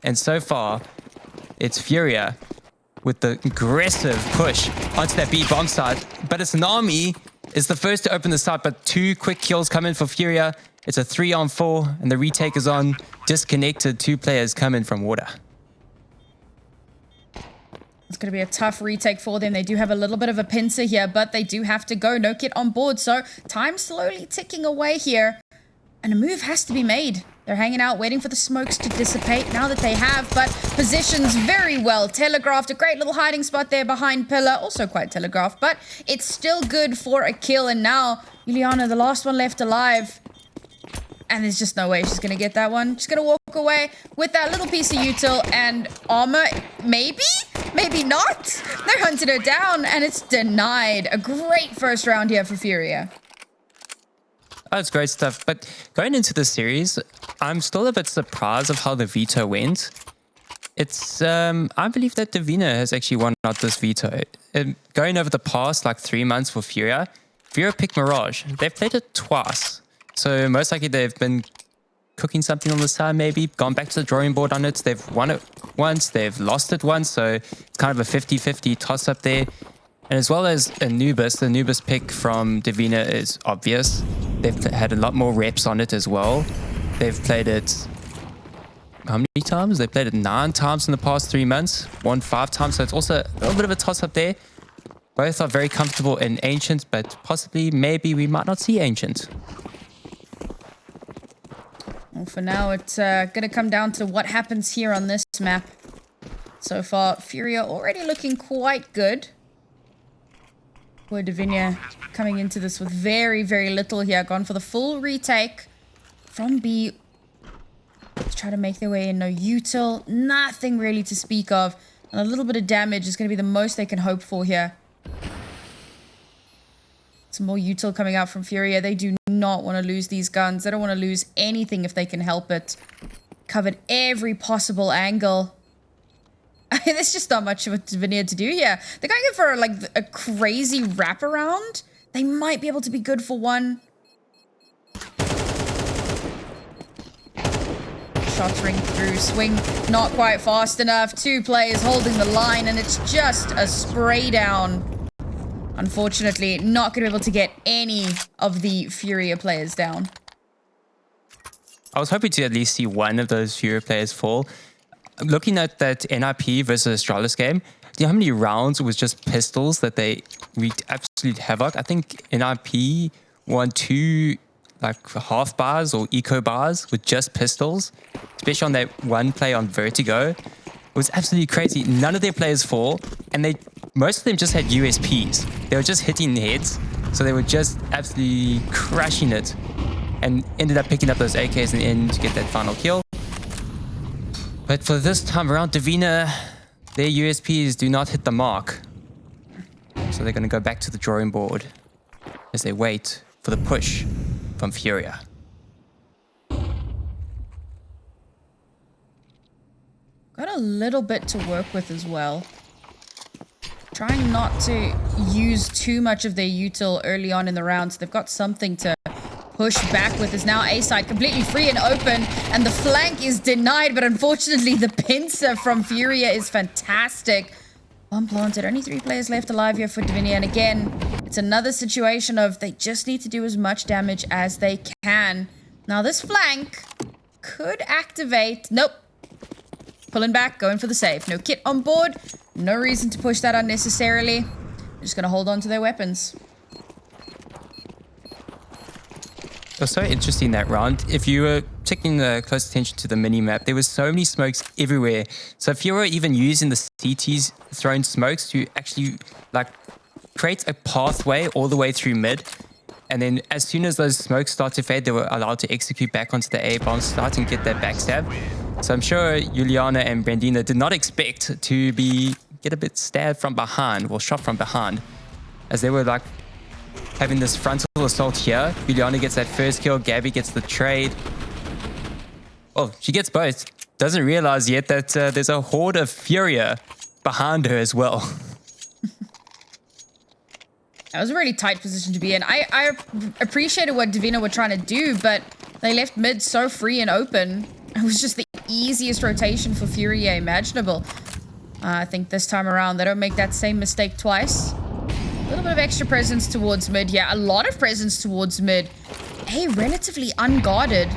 And so far, it's FURIA with the aggressive push onto that B bomb site. But it's Nami is the first to open the site, but 2 quick kills come in for FURIA. It's a 3-on-4, and the retake is on. Disconnected, 2 players come in from water. It's going to be a tough retake for them. They do have a little bit of a pincer here, but they do have to go. No kit on board, so time slowly ticking away here. And a move has to be made. They're hanging out, waiting for the smokes to dissipate now that they have, but positions very well telegraphed. A great little hiding spot there behind Pillar, also quite telegraphed, but it's still good for a kill. And now, Ujliana, the last one left alive. And there's just no way she's going to get that one. She's going to walk away with that little piece of util and armor. Maybe? Maybe not? They hunted her down, and it's denied. A great first round here for FURIA. Oh, it's great stuff. But going into the series, I'm still a bit surprised of how the veto went. It's, I believe that Divina has actually won out this veto. Going over the past, like 3 months for FURIA picked Mirage. They've played it twice. So most likely they've been cooking something on the side, maybe gone back to the drawing board on it. They've won it once, they've lost it once. So it's kind of a 50-50 toss up there. And as well as Anubis, the Anubis pick from Divina is obvious. They've had a lot more reps on it as well. They've played it, how many times? They played it 9 times in the past 3 months, won 5 times. So it's also a little bit of a toss up there. Both are very comfortable in Ancient, but possibly, maybe we might not see Ancient. Well, for now, it's going to come down to what happens here on this map. So far, FURIA already looking quite good. Poor Divina coming into this with very, very little here. Gone for the full retake from B. Let's try to make their way in. No util, nothing really to speak of. And a little bit of damage is going to be the most they can hope for here. Some more util coming out from FURIA. They do not want to lose these guns. They don't want to lose anything if they can help it. Covered every possible angle. There's just not much of a Divina to do here. They're going in for like a crazy wraparound. They might be able to be good for one. Shots ring through. Swing not quite fast enough. 2 players holding the line, and it's just a spray down. Unfortunately, not going to be able to get any of the FURIA players down. I was hoping to at least see one of those FURIA players fall. Looking at that NIP versus Astralis game, do you know how many rounds was just pistols that they wreaked absolute havoc? I think NIP won 2 like half bars or eco bars with just pistols, especially on that one play on Vertigo. It was absolutely crazy. None of their players fall, and most of them just had USPs. They were just hitting heads, so they were just absolutely crushing it, and ended up picking up those AKs in the end to get that final kill. But for this time around, Divina, their USPs do not hit the mark. So they're going to go back to the drawing board as they wait for the push from FURIA. Got a little bit to work with as well. Trying not to use too much of their util early on in the round, so they've got something to push back with. Is now A side completely free and open, and the flank is denied, but unfortunately the pincer from FURIA is fantastic. Bomb planted. Only 3 players left alive here for Divina, and again, it's another situation of they just need to do as much damage as they can. Now this flank could activate. Nope. Pulling back, going for the save. No kit on board. No reason to push that unnecessarily. They're just going to hold on to their weapons. It was so interesting that round. If you were taking close attention to the mini-map, there was so many smokes everywhere. So if you were even using the CT's thrown smokes to actually like create a pathway all the way through mid, and then as soon as those smokes start to fade, they were allowed to execute back onto the A bomb start and get that backstab. So I'm sure Ujliana and Brandina did not expect to get a bit stabbed from behind, or shot from behind, as they were like having this frontal assault here. Ujliana gets that first kill, GaBi gets the trade. Oh, she gets both. Doesn't realize yet that there's a horde of FURIA behind her as well. That was a really tight position to be in. I appreciated what Divina were trying to do, but they left mid so free and open. It was just the easiest rotation for FURIA imaginable. I think this time around, they don't make that same mistake twice. A little bit of extra presence towards mid. Yeah, a lot of presence towards mid. A relatively unguarded.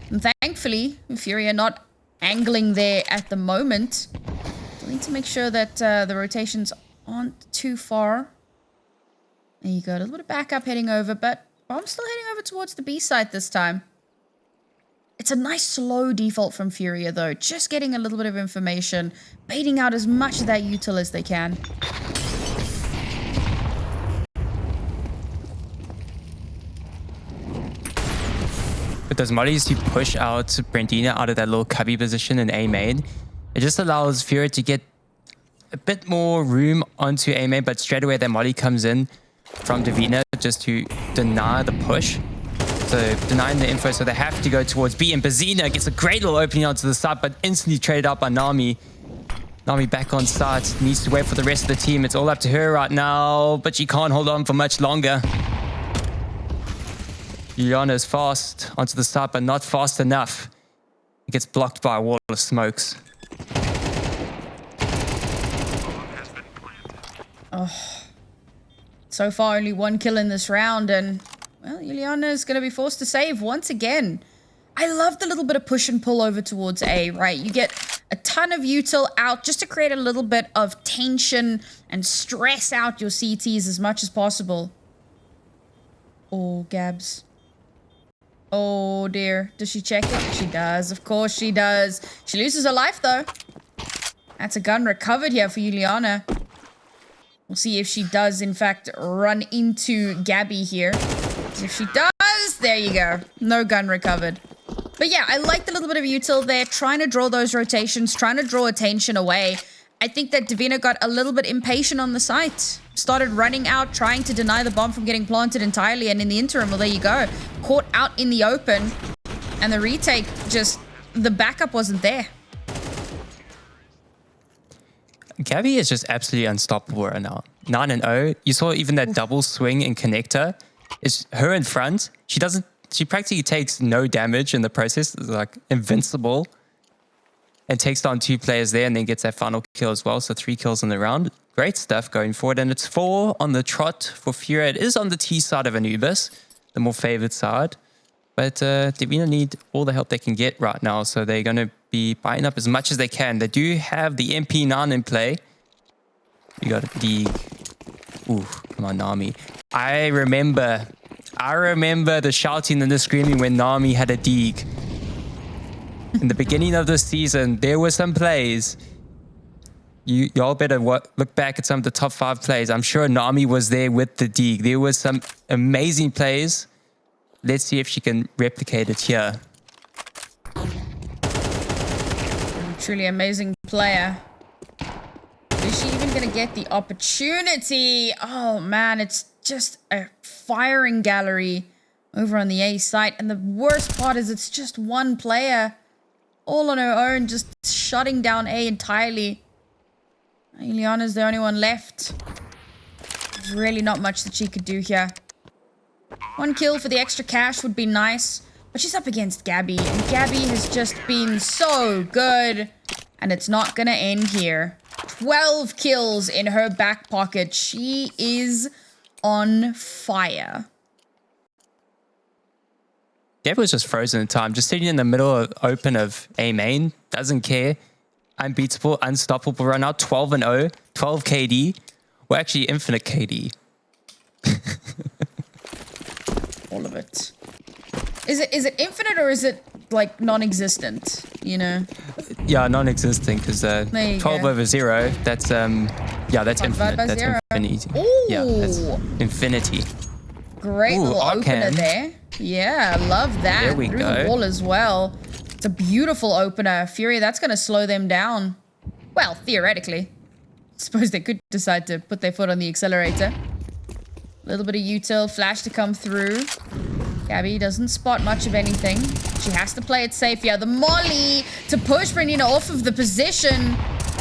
And thankfully, FURIA not angling there at the moment. We need to make sure that the rotations aren't too far. There you go. A little bit of backup heading over, but I'm still heading over towards the B side this time. It's a nice slow default from FURIA though. Just getting a little bit of information, baiting out as much of that util as they can. With those mollies to push out Divina out of that little cubby position in A main, it just allows FURIA to get a bit more room onto A main, but straight away that molly comes in from Divina just to deny the push. So denying the info, so they have to go towards B, and Divina gets a great little opening onto the side, but instantly traded out by Nami. Nami back on start, needs to wait for the rest of the team. It's all up to her right now, but she can't hold on for much longer. Ujliana is fast onto the side, but not fast enough. It gets blocked by a wall of smokes. Oh. So far, only 1 kill in this round, and well, Ujliana is going to be forced to save once again. I love the little bit of push and pull over towards A, right? You get a ton of util out just to create a little bit of tension and stress out your CTs as much as possible. Oh, Gabs. Oh, dear. Does she check it? She does. Of course she does. She loses her life, though. That's a gun recovered here for Ujliana. We'll see if she does, in fact, run into GaBi here. If she does, there you go. No gun recovered. But yeah, I like the little bit of util there, trying to draw those rotations, trying to draw attention away. I think that Divina got a little bit impatient on the site. Started running out, trying to deny the bomb from getting planted entirely. And in the interim, well, there you go. Caught out in the open. And the retake, just, the backup wasn't there. GaBi is just absolutely unstoppable right now. 9-0. You saw even that double swing in connector. It's her in front. She practically takes no damage in the process. It's like invincible. And takes down 2 players there and then gets that final kill as well. So 3 kills in the round. Great stuff going forward. And it's 4 on the trot for FURIA. It is on the T side of Anubis, the more favored side. But Divina need all the help they can get right now. So they're going to be buying up as much as they can. They do have the MP9 in play. You got the... Ooh, come on, Nami. I remember the shouting and the screaming when Nami had a Deeg. In the beginning of this season, there were some plays. Y'all better look back at some of the top 5 plays. I'm sure Nami was there with the Deeg. There was some amazing plays. Let's see if she can replicate it here. Truly amazing player. Is she even going to get the opportunity? Oh, man, it's just a firing gallery over on the A site. And the worst part is it's just one player all on her own, just shutting down A entirely. Ujliana's the only one left. There's really not much that she could do here. 1 kill for the extra cash would be nice. But she's up against GaBi. And GaBi has just been so good. And it's not going to end here. 12 kills in her back pocket. She is on fire. GaBi was just frozen in time. Just sitting in the middle of open of A main. Doesn't care. Unbeatable, unstoppable right now. 12-0. 12 KD. Well, actually, infinite KD. All of it. Is it infinite or is it like non-existent? You know? Yeah, non-existent because 12 over 0. That's yeah, that's infinite. That's zero. infinity. Ooh. Yeah, that's infinity. Great little opener there. Yeah, love that. There we Through go. the wall as well. It's a beautiful opener. FURIA, that's going to slow them down. Well, theoretically. Suppose they could decide to put their foot on the accelerator. A little bit of util, flash to come through. GaBi doesn't spot much of anything. She has to play it safe here. The molly to push Divina off of the position.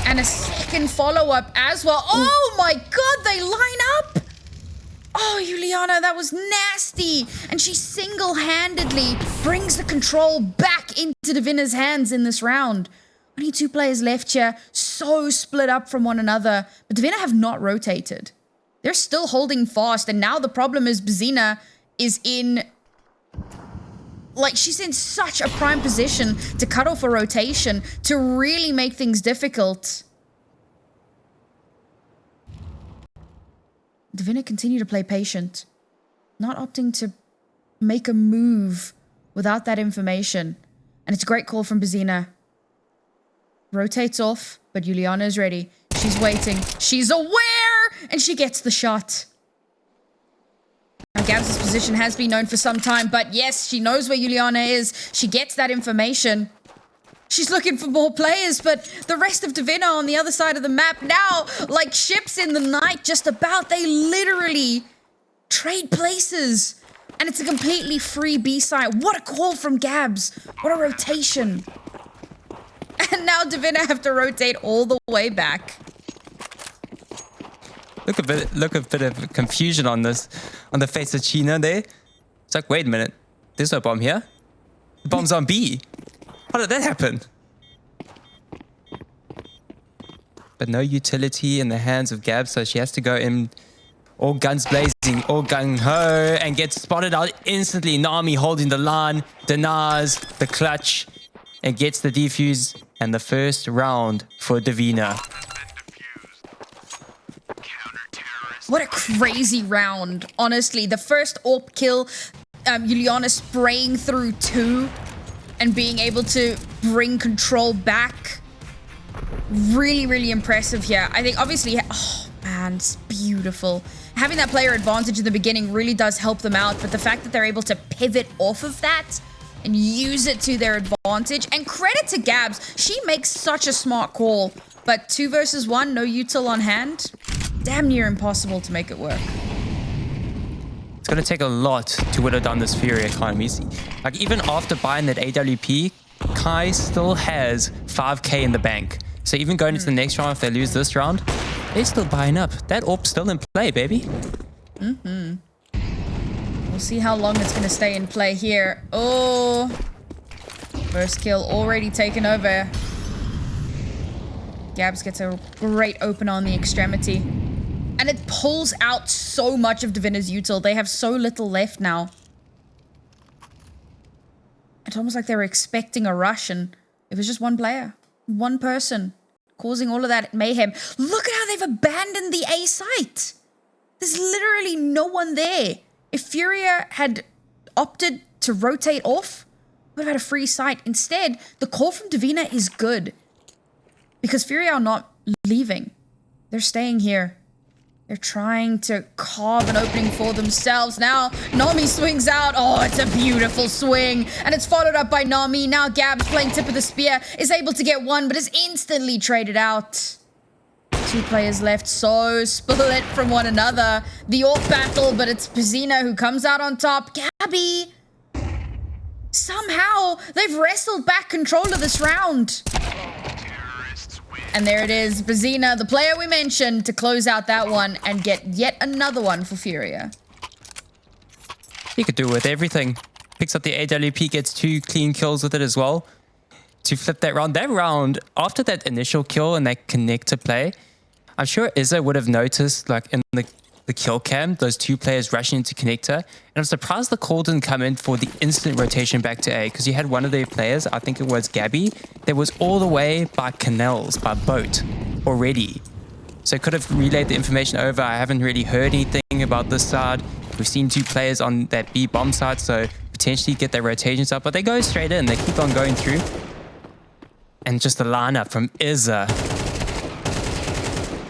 And a second follow-up as well. Oh my god, they line up! Oh, ujliana, that was nasty. And she single-handedly brings the control back into Divina's hands in this round. Only 2 players left here, so split up from one another. But Divina have not rotated. They're still holding fast. And now the problem is Divina is in... Like, she's in such a prime position to cut off a rotation to really make things difficult. Divina continue to play patient, not opting to make a move without that information. And it's a great call from Divina. Rotates off, but ujliana is ready. She's waiting. She's aware, and she gets the shot. Now, GaBi's position has been known for some time, but yes, she knows where ujliana is. She gets that information. She's looking for more players, but the rest of Divina on the other side of the map now, like ships in the night, just about, they literally trade places. And it's a completely free B site. What a call from GaBs. What a rotation. And now Divina have to rotate all the way back. Look a bit of confusion on this, on the face of China there. It's like, wait a minute, there's no bomb here. The bomb's on B. How did that happen? But no utility in the hands of Gab, so she has to go in all guns blazing, all gung-ho, and gets spotted out instantly. Nami holding the line, denies the clutch, and gets the defuse, and the first round for Divina. What a crazy round, honestly. The first AWP kill, ujliana spraying through 2 and being able to bring control back. Really, really impressive here. I think obviously, oh man, it's beautiful. Having that player advantage in the beginning really does help them out, but the fact that they're able to pivot off of that and use it to their advantage, and credit to GaBs, she makes such a smart call, but 2 versus 1, no util on hand. Damn near impossible to make it work. It's going to take a lot to whittle down this FURIA economy. Like, even after buying that AWP, Kai still has 5k in the bank. So even going into the next round, if they lose this round, they're still buying up. That AWP's still in play, baby. We'll see how long it's going to stay in play here. Oh, first kill already taken over. GaBs gets a great open on the extremity. And it pulls out so much of Divina's util. They have so little left now. It's almost like they were expecting a rush, and it was just one player, one person, causing all of that mayhem. Look at how they've abandoned the A site. There's literally no one there. If FURIA had opted to rotate off, we would have had a free site. Instead, the call from Divina is good. Because FURIA are not leaving. They're staying here. They're trying to carve an opening for themselves. Now, Nami swings out. Oh, it's a beautiful swing. And it's followed up by Nami. Now GaBs playing tip of the spear is able to get one, but is instantly traded out. 2 players left, so split from one another. The AWP battle, but it's Divina who comes out on top. GaBi! Somehow, they've wrestled back control of this round. And there it is, Divina, the player we mentioned, to close out that one and get yet another one for FURIA. He could do it with everything. Picks up the AWP, gets 2 clean kills with it as well to flip that round. That round, after that initial kill and that connector play, I'm sure Izza would have noticed, like in the kill cam, those 2 players rushing into connector. And I'm surprised the call didn't come in for the instant rotation back to A, because you had one of their players, I think it was GaBi, that was all the way by canals, by boat already. So it could have relayed the information over. I haven't really heard anything about this side. We've seen 2 players on that B bomb side, so potentially get their rotations up, but they go straight in. They keep on going through. And just the lineup from Izza.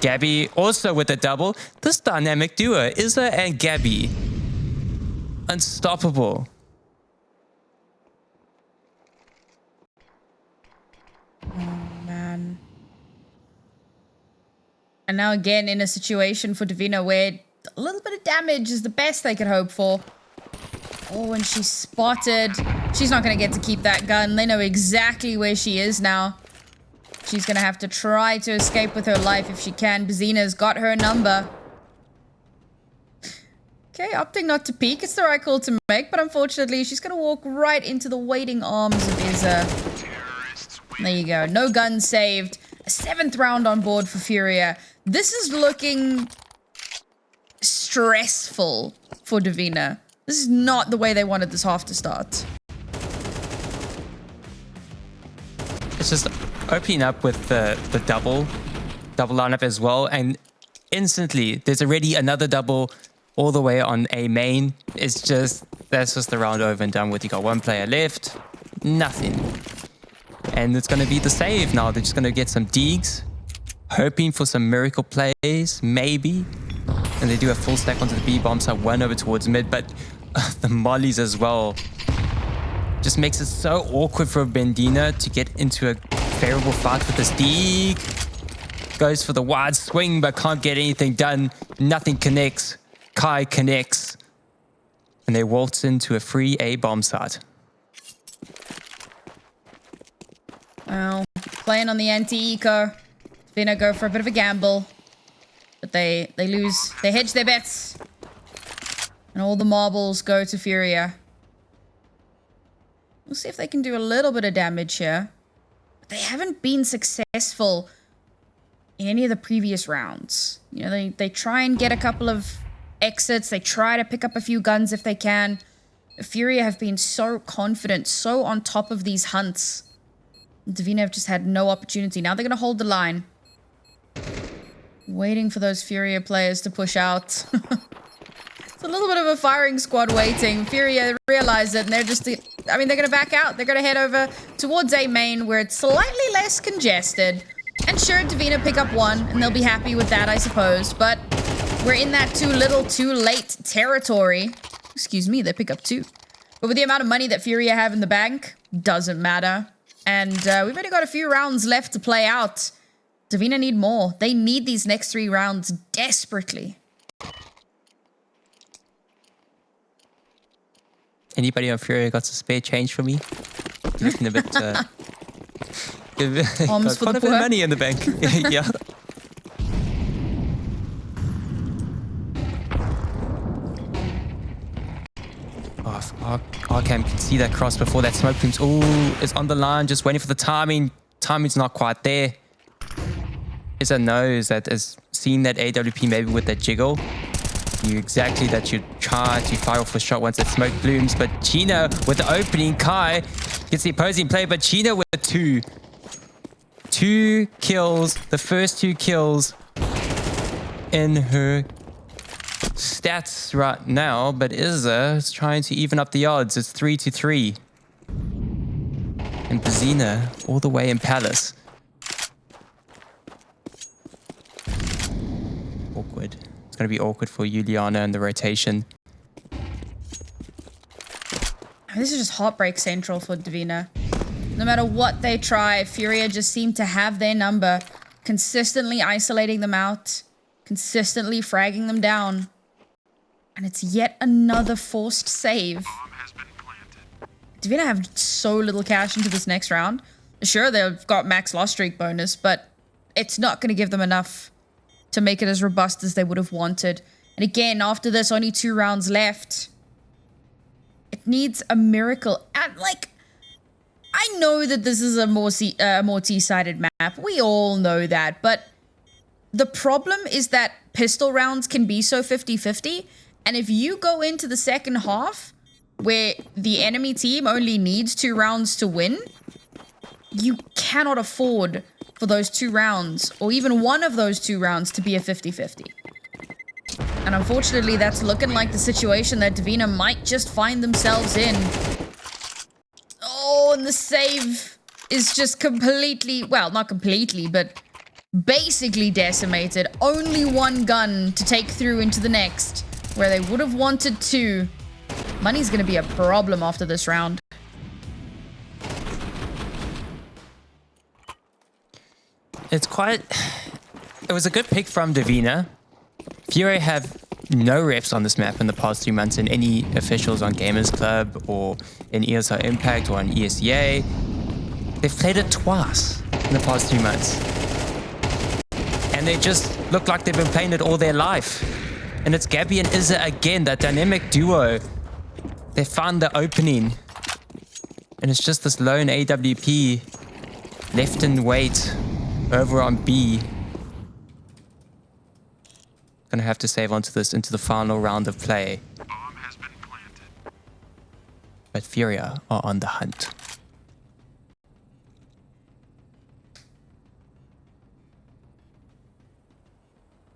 GaBi also with a double. This dynamic duo, Izza and GaBi. Unstoppable. Oh, man. And now again in a situation for Divina where a little bit of damage is the best they could hope for. Oh, and she's spotted. She's not going to get to keep that gun. They know exactly where she is now. She's going to have to try to escape with her life if she can. Divina's got her number. Okay, opting not to peek. It's the right call to make, but unfortunately, she's going to walk right into the waiting arms of Izza. There you go. No gun saved. A 7th round on board for FURIA. This is looking stressful for Divina. This is not the way they wanted this half to start. It's just opening up with the double lineup as well, and instantly there's already another double all the way on A main. It's just, that's just the round over and done with. You got one player left, nothing. And it's going to be the save now. They're just going to get some digs, hoping for some miracle plays, maybe. And they do a full stack onto the B bomb side, one over towards mid, but the mollies as well just makes it so awkward for Bendina to get into a favorable fight with this dig. Goes for the wide swing, but can't get anything done. Nothing connects. Kai connects. And they waltz into a free A bomb site. Well, playing on the anti-eco. Divina go for a bit of a gamble. But they lose. They hedge their bets. And all the marbles go to FURIA. We'll see if they can do a little bit of damage here. But they haven't been successful in any of the previous rounds. You know, they try and get a couple of exits. They try to pick up a few guns if they can. FURIA have been so confident, so on top of these hunts. Divina have just had no opportunity. Now they're going to hold the line. Waiting for those FURIA players to push out. It's a little bit of a firing squad waiting. FURIA realize it, and they're just... I mean, they're going to back out. They're going to head over towards A main, where it's slightly less congested. And sure, Divina pick up one, and they'll be happy with that, I suppose. But we're in that too little, too late territory. Excuse me, they pick up 2. But with the amount of money that FURIA have in the bank, doesn't matter. And we've only got a few rounds left to play out. Divina need more. They need these next 3 rounds desperately. Anybody on FURIA got some spare change for me? Looking a bit... Alms for quite the a bit poor. of money in the bank. Yeah. Oh, Arkham can see that cross before that smoke plumes. Oh, it's on the line, just waiting for the timing. Timing's not quite there. Izza knows that as seeing that AWP maybe with that jiggle, knew exactly that you'd try to fire off a shot once that smoke blooms. But Chino with the opening, Kai gets the opposing play, but Chino with the 2. 2 kills, the first 2 kills in her stats right now, but Izza is trying to even up the odds. It's 3-3. And Divina all the way in Palace. Awkward. It's going to be awkward for Ujliana and the rotation. This is just heartbreak central for Divina. No matter what they try, FURIA just seem to have their number. Consistently isolating them out. Consistently fragging them down. And it's yet another forced save. Divina have so little cash into this next round. Sure, they've got max loss streak bonus, but it's not going to give them enough to make it as robust as they would have wanted. And again, after this, only 2 rounds left. It needs a miracle. And like... I know that this is a more T-sided map. We all know that. But the problem is that pistol rounds can be so 50-50. And if you go into the second half where the enemy team only needs 2 rounds to win, you cannot afford for those 2 rounds, or even one of those 2 rounds, to be a 50-50. And unfortunately, that's looking like the situation that Divina might just find themselves in. Oh, and the save is just completely, well, not completely, but basically decimated. Only 1 gun to take through into the next, where they would have wanted 2. Money's going to be a problem after this round. It's quite... It was a good pick from Divina. FURIA have no reps on this map in the past 3 months in any officials on Gamers Club or in ESL Impact or on ESEA. They've played it twice in the past 3 months. And they just look like they've been playing it all their life. And it's GaBi and Izza again, that dynamic duo. They found the opening. And it's just this lone AWP left in wait over on B. Gonna have to save onto this into the final round of play. But FURIA are on the hunt.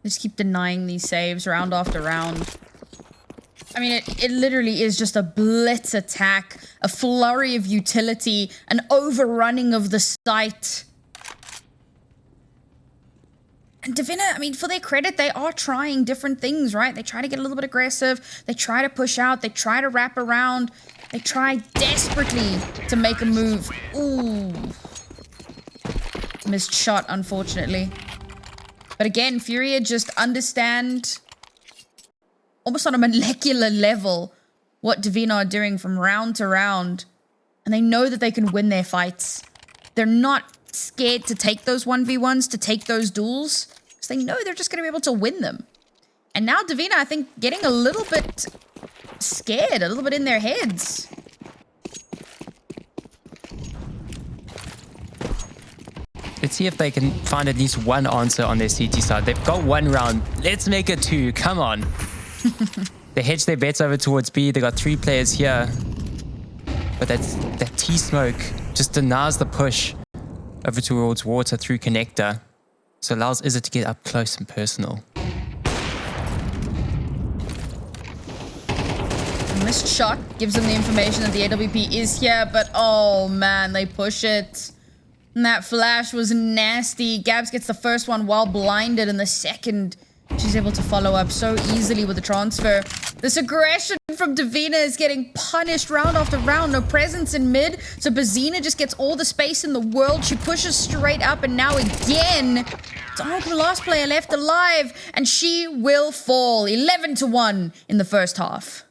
Just keep denying these saves round after round. I mean, it literally is just a blitz attack, a flurry of utility, an overrunning of the site. And Divina, I mean, for their credit, they are trying different things, right? They try to get a little bit aggressive. They try to push out. They try to wrap around. They try desperately to make a move. Ooh. Missed shot, unfortunately. But again, FURIA just understand almost on a molecular level what Divina are doing from round to round. And they know that they can win their fights. They're not scared to take those 1v1s, to take those duels, because they know they're just going to be able to win them. And now Divina, I think, getting a little bit scared, a little bit in their heads. Let's see if they can find at least one answer on their CT side. They've got one round. Let's make it two. Come on. They hedge their bets over towards B. They got 3 players here. But that T-smoke just denies the push over towards water through connector. So allows Izza to get up close and personal. A missed shot gives them the information that the AWP is here, but oh man, they push it. And that flash was nasty. Gabs gets the first one while blinded, and the second she's able to follow up so easily with the transfer. This aggression from Divina is getting punished round after round. No presence in mid, so Bazina just gets all the space in the world. She pushes straight up, and now again, it's the last player left alive, and she will fall. 11-1 in the first half.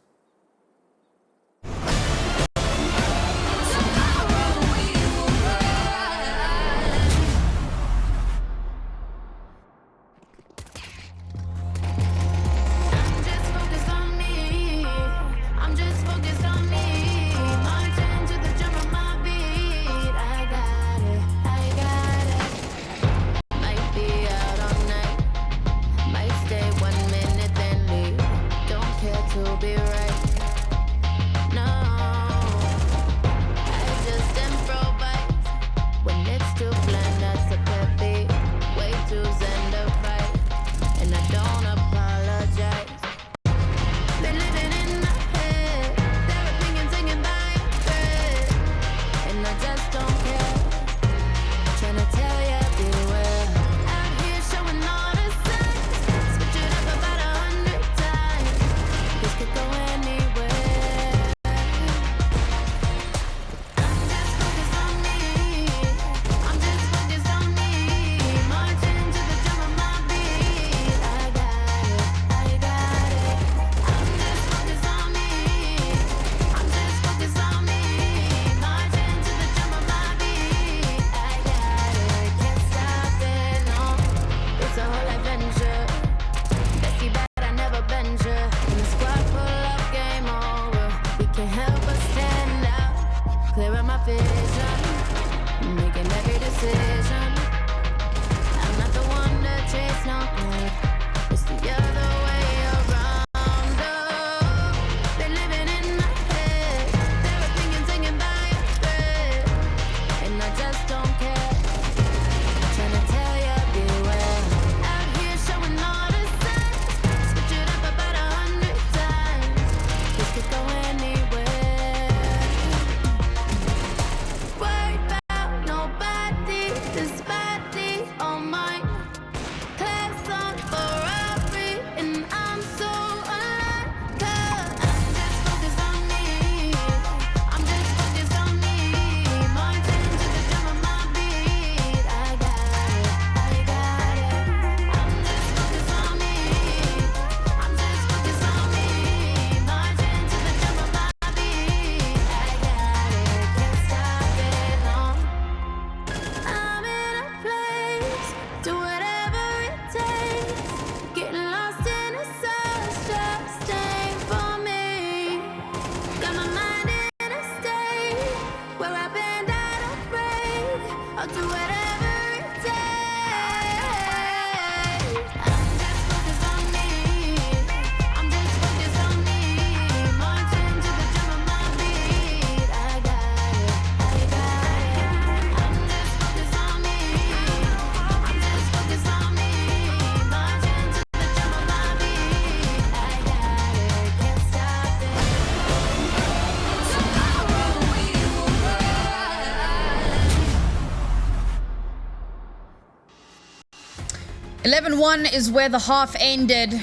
11-1 is where the half ended.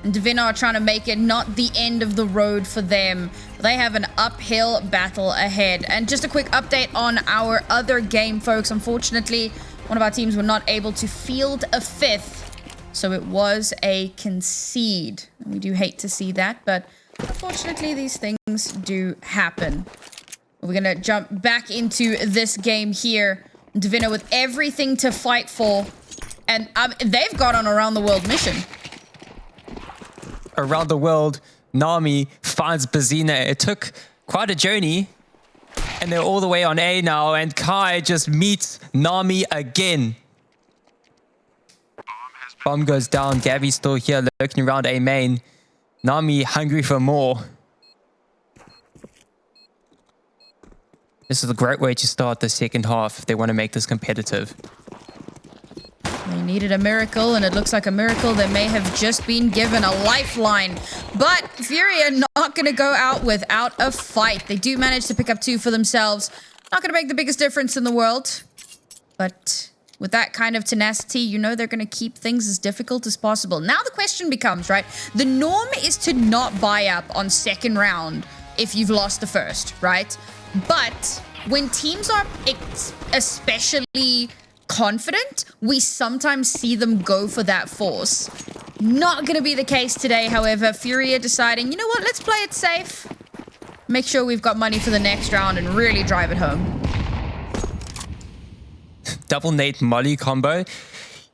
And Divina are trying to make it not the end of the road for them. They have an uphill battle ahead. And just a quick update on our other game, folks. Unfortunately, one of our teams were not able to field a fifth. So it was a concede. And we do hate to see that, but unfortunately, these things do happen. We're going to jump back into this game here. Divina with everything to fight for. And they've got on around the world mission. Around the world, Nami finds Bazina. It took quite a journey, and they're all the way on A now, and Kai just meets Nami again. Bomb goes down. GaBi's still here lurking around A main. Nami hungry for more. This is a great way to start the second half if they want to make this competitive. They needed a miracle, and it looks like a miracle that may have just been given, a lifeline. But FURIA not going to go out without a fight. They do manage to pick up 2 for themselves. Not going to make the biggest difference in the world. But with that kind of tenacity, you know they're going to keep things as difficult as possible. Now the question becomes, right? The norm is to not buy up on second round if you've lost the first, right? But when teams are especially confident, we sometimes see them go for that force. Not going to be the case today, however. FURIA deciding, you know what, let's play it safe. Make sure we've got money for the next round and really drive it home. Double Nate Molly combo.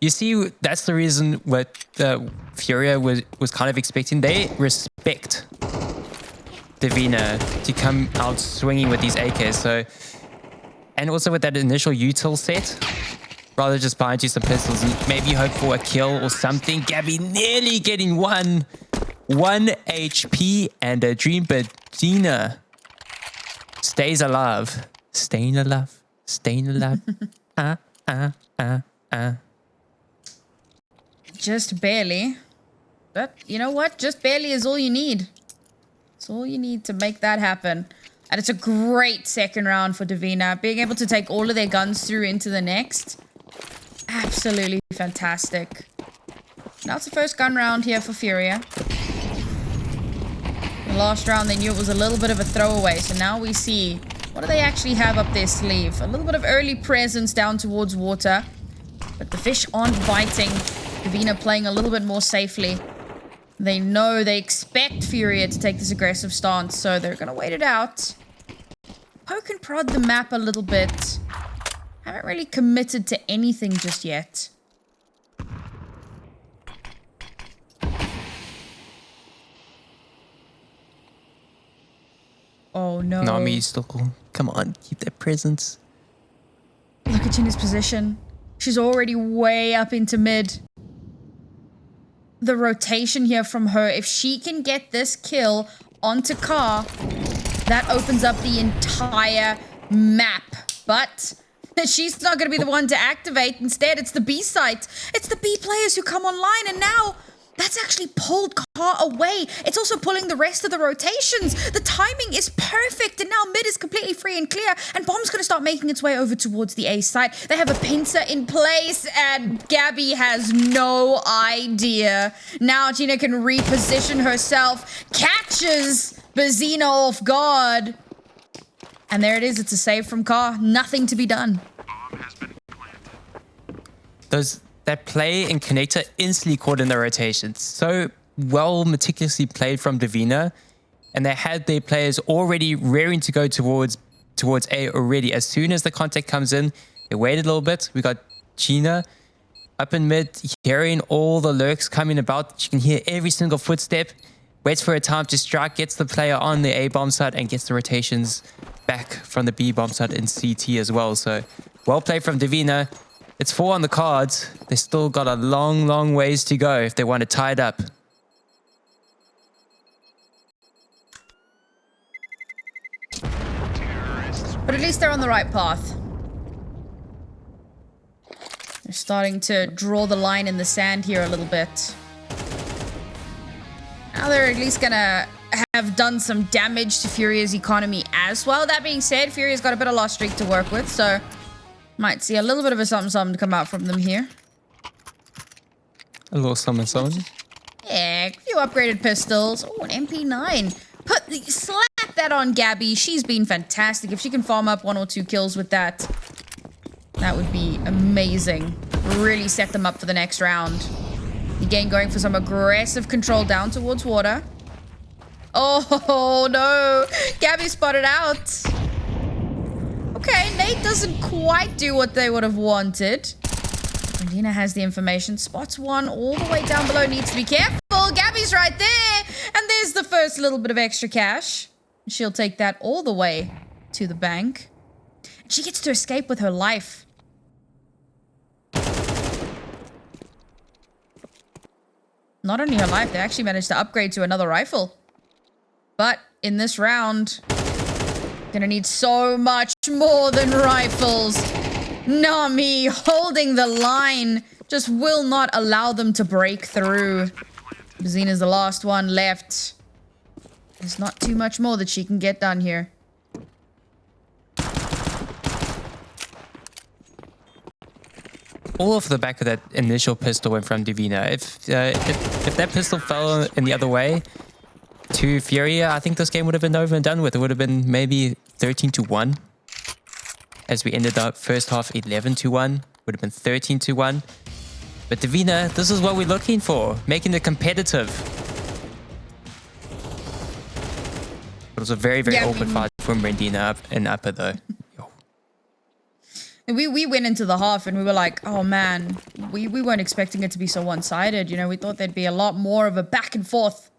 You see, that's the reason what FURIA was kind of expecting. They respect Divina to come out swinging with these AKs. So, and also with that initial util set, rather just buying you some pistols and maybe hope for a kill or something. GaBi nearly getting one HP and a dream, but Gina stays alive. Staying alive. Staying alive. Just barely. But you know what? Just barely is all you need. It's all you need to make that happen. And it's a great second round for Divina. Being able to take all of their guns through into the next. Absolutely fantastic. Now it's the first gun round here for FURIA. The last round, they knew it was a little bit of a throwaway. So now we see, what do they actually have up their sleeve? A little bit of early presence down towards water. But the fish aren't biting. Divina playing a little bit more safely. They know, they expect FURIA to take this aggressive stance. So they're going to wait it out. Poke and prod the map a little bit. Haven't really committed to anything just yet. Oh no. Nami still, come on, keep that presence. Look at Gina's position. She's already way up into mid. The rotation here from her, if she can get this kill onto Car, that opens up the entire map. But she's not going to be the one to activate. Instead, it's the B site. It's the B players who come online, and now that's actually pulled Car away. It's also pulling the rest of the rotations. The timing is perfect, and now mid is completely free and clear, and Bomb's going to start making its way over towards the A site. They have a pincer in place, and GaBi has no idea. Now Gina can reposition herself, catches Bazina off guard. And there it is. It's a save from Car. Nothing to be done. That play and connector instantly caught in the rotations. So well meticulously played from Divina. And they had their players already rearing to go towards A already. As soon as the contact comes in, they waited a little bit. We got Gina up in mid, hearing all the lurks coming about. She can hear every single footstep. Waits for a time to strike, gets the player on the A bomb site, and gets the rotations back from the B bomb site in CT as well. So well played from Divina. It's 4 on the cards. They still got a long, long ways to go if they want to tie it up. But at least they're on the right path. They're starting to draw the line in the sand here a little bit. Now they're at least gonna have done some damage to FURIA's economy as well. That being said, FURIA's got a bit of lost streak to work with, so might see a little bit of a something to come out from them here. A little summon. Yeah, a few upgraded pistols. Oh, an MP9. Slap that on GaBi. She's been fantastic. If she can farm up 1 or 2 kills with that, that would be amazing. Really set them up for the next round. Again, going for some aggressive control down towards water. Oh, no. GaBi spotted out. Okay, Nate doesn't quite do what they would have wanted. Divina has the information. Spots one all the way down below. Needs to be careful. GaBi's right there. And there's the first little bit of extra cash. She'll take that all the way to the bank. She gets to escape with her life. Not only her life, they actually managed to upgrade to another rifle. But in this round, gonna need so much more than rifles. Nami holding the line just will not allow them to break through. Zina's the last one left. There's not too much more that she can get done here. All off the back of that initial pistol went from Divina. If that pistol fell in the other way to FURIA, I think this game would have been over and done with. It would have been maybe 13-1. As we ended up first half 11-1. Would have been 13-1. But Divina, this is what we're looking for. Making it competitive. It was a very, very awkward fight from Rendina and Upper though. We went into the half and we were like, oh man, we weren't expecting it to be so one-sided. You know, we thought there'd be a lot more of a back and forth.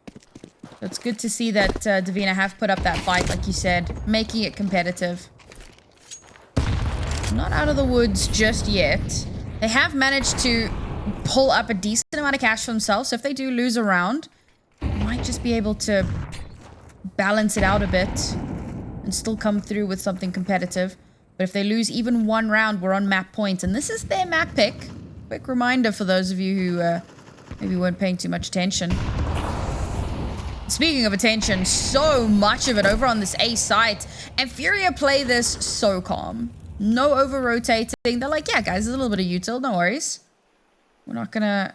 So it's good to see that Divina have put up that fight, like you said, making it competitive. Not out of the woods just yet. They have managed to pull up a decent amount of cash for themselves. So if they do lose a round, they might just be able to balance it out a bit and still come through with something competitive. But if they lose even one round, we're on map points. And this is their map pick. Quick reminder for those of you who maybe weren't paying too much attention. Speaking of attention, so much of it over on this A site. And FURIA play this so calm. No over-rotating. They're like, yeah, guys, there's a little bit of util. No worries. We're not going to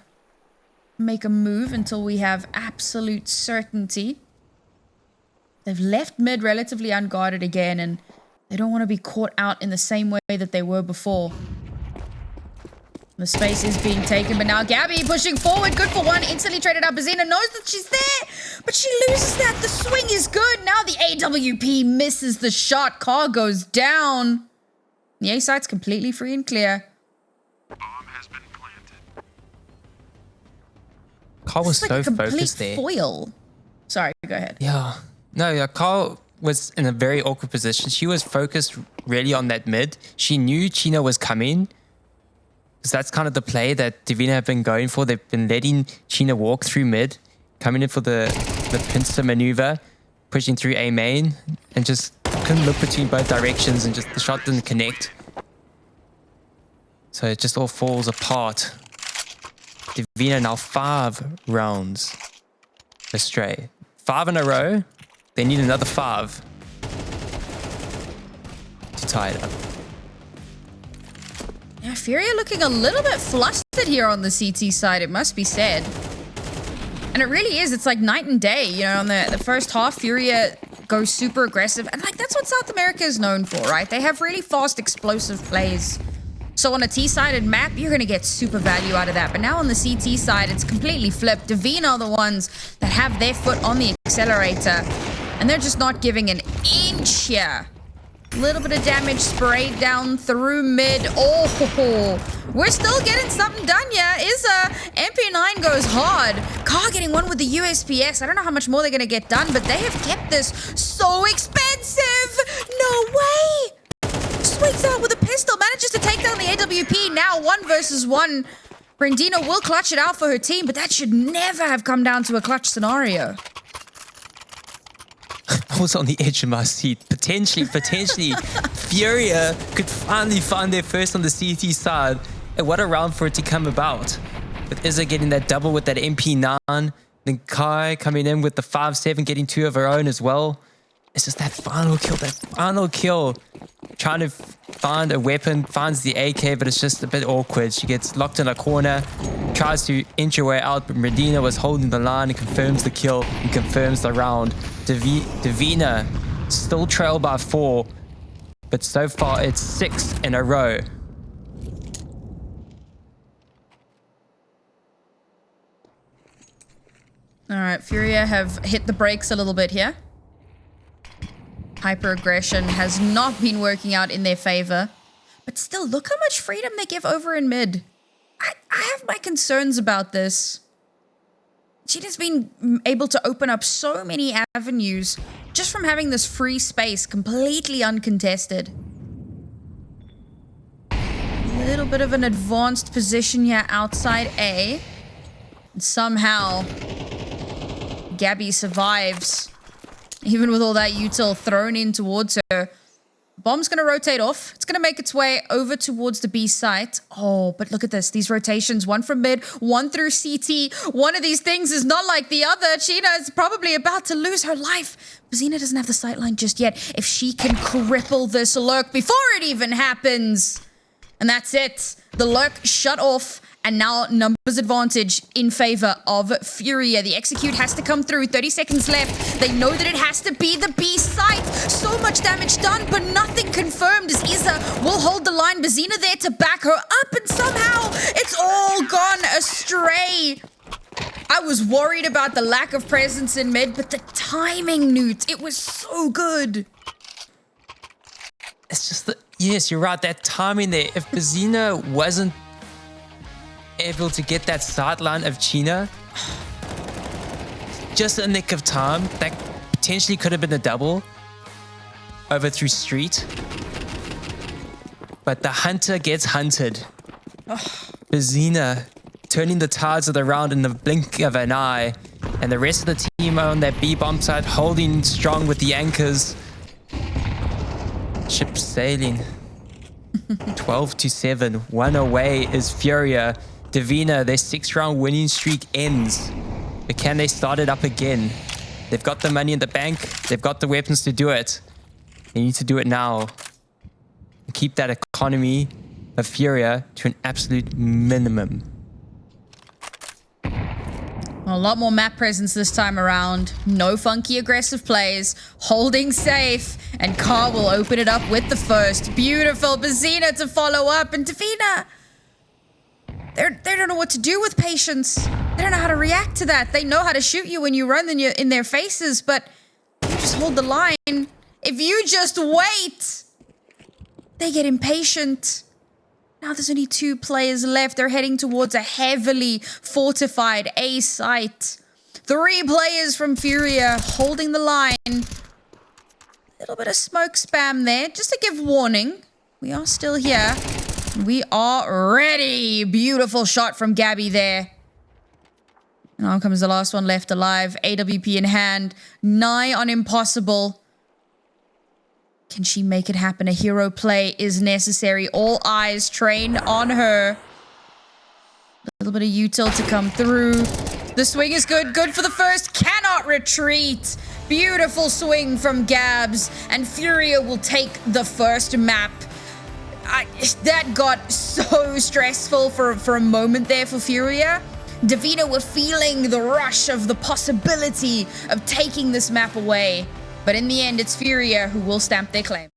make a move until we have absolute certainty. They've left mid relatively unguarded again, and they don't want to be caught out in the same way that they were before. The space is being taken, but now GaBi pushing forward. Good for one. Instantly traded out. Divina knows that she's there, but she loses that. The swing is good. Now the AWP misses the shot. Car goes down. The A site's completely free and clear. Bomb has been planted. Carl was so focused there. Foil. Sorry, go ahead. Yeah. No, yeah, Carl was in a very awkward position. She was focused really on that mid. She knew Chino was coming. Because that's kind of the play that Divina have been going for. They've been letting Chino walk through mid, coming in for the pincer maneuver, pushing through A main, and just couldn't look between both directions, and just the shot didn't connect. So it just all falls apart. Divina now 5 rounds astray. 5 in a row. They need another 5 to tie it up. Yeah, FURIA looking a little bit flustered here on the CT side, it must be said. And it really is. It's like night and day. You know, on the first half, FURIA goes super aggressive. And like, that's what South America is known for, right? They have really fast, explosive plays. So on a T-sided map, you're going to get super value out of that. But now on the CT side, it's completely flipped. Divina are the ones that have their foot on the accelerator. And they're just not giving an inch here. Little bit of damage sprayed down through mid. Oh, we're still getting something done here. MP9 goes hard. Car getting one with the USPS. I don't know how much more they're going to get done, but they have kept this so expensive. No way. Swings out with a pistol. Manages to take down the AWP. Now 1 versus 1. Rendina will clutch it out for her team, but that should never have come down to a clutch scenario. I was on the edge of my seat. Potentially, FURIA could finally find their first on the CT side. And what a round for it to come about. With Izza getting that double with that MP9. Then Kai coming in with the 5-7, getting 2 of her own as well. It's just that final kill, Trying to find a weapon, finds the AK, but it's just a bit awkward. She gets locked in a corner, tries to inch her way out, but Medina was holding the line and confirms the kill and confirms the round. Divina still trail by 4, but so far it's 6 in a row. All right, FURIA have hit the brakes a little bit here. Hyper-aggression has not been working out in their favor. But still, look how much freedom they give over in mid. I have my concerns about this. Cheetah's been able to open up so many avenues just from having this free space completely uncontested. A little bit of an advanced position here outside A. And somehow, GaBi survives. Even with all that util thrown in towards her. Bomb's going to rotate off. It's going to make its way over towards the B site. Oh, but look at this. These rotations, one from mid, one through CT. One of these things is not like the other. Cheetah is probably about to lose her life. Bazina doesn't have the sightline just yet. If she can cripple this lurk before it even happens. And that's it. The lurk shut off. And now numbers advantage in favor of FURIA. The execute has to come through. 30 seconds left. They know that it has to be the B site. So much damage done, but nothing confirmed as Iza will hold the line. Bazina there to back her up, and somehow it's all gone astray. I was worried about the lack of presence in mid, but the timing, Newt, it was so good. It's just that, yes, you're right. That timing there. If Bazina wasn't able to get that sideline of China just in the nick of time, that potentially could have been a double over through street. But the hunter gets hunted. Bazina turning the tides of the round in the blink of an eye, and the rest of the team on that B bomb side holding strong with the anchors. Ship sailing. 12-7, 1 away is FURIA. Divina, their 6-round winning streak ends. But can they start it up again? They've got the money in the bank. They've got the weapons to do it. They need to do it now. Keep that economy of FURIA to an absolute minimum. A lot more map presence this time around. No funky aggressive plays. Holding safe. And Carr will open it up with the first. Beautiful. Bazina to follow up. And Divina, they don't know what to do with patience. They don't know how to react to that. They know how to shoot you when you run in their faces, but you just hold the line. If you just wait, they get impatient. Now there's only 2 players left. They're heading towards a heavily fortified A site. 3 players from FURIA holding the line. A little bit of smoke spam there, just to give warning. We are still here. We are ready. Beautiful shot from GaBi there. And on comes the last one left alive. AWP in hand. Nigh on impossible. Can she make it happen? A hero play is necessary. All eyes trained on her. A little bit of util to come through. The swing is good. Good for the first. Cannot retreat. Beautiful swing from Gabs. And FURIA will take the first map. That got so stressful for a moment there for FURIA. Divina were feeling the rush of the possibility of taking this map away. But in the end, it's FURIA who will stamp their claim.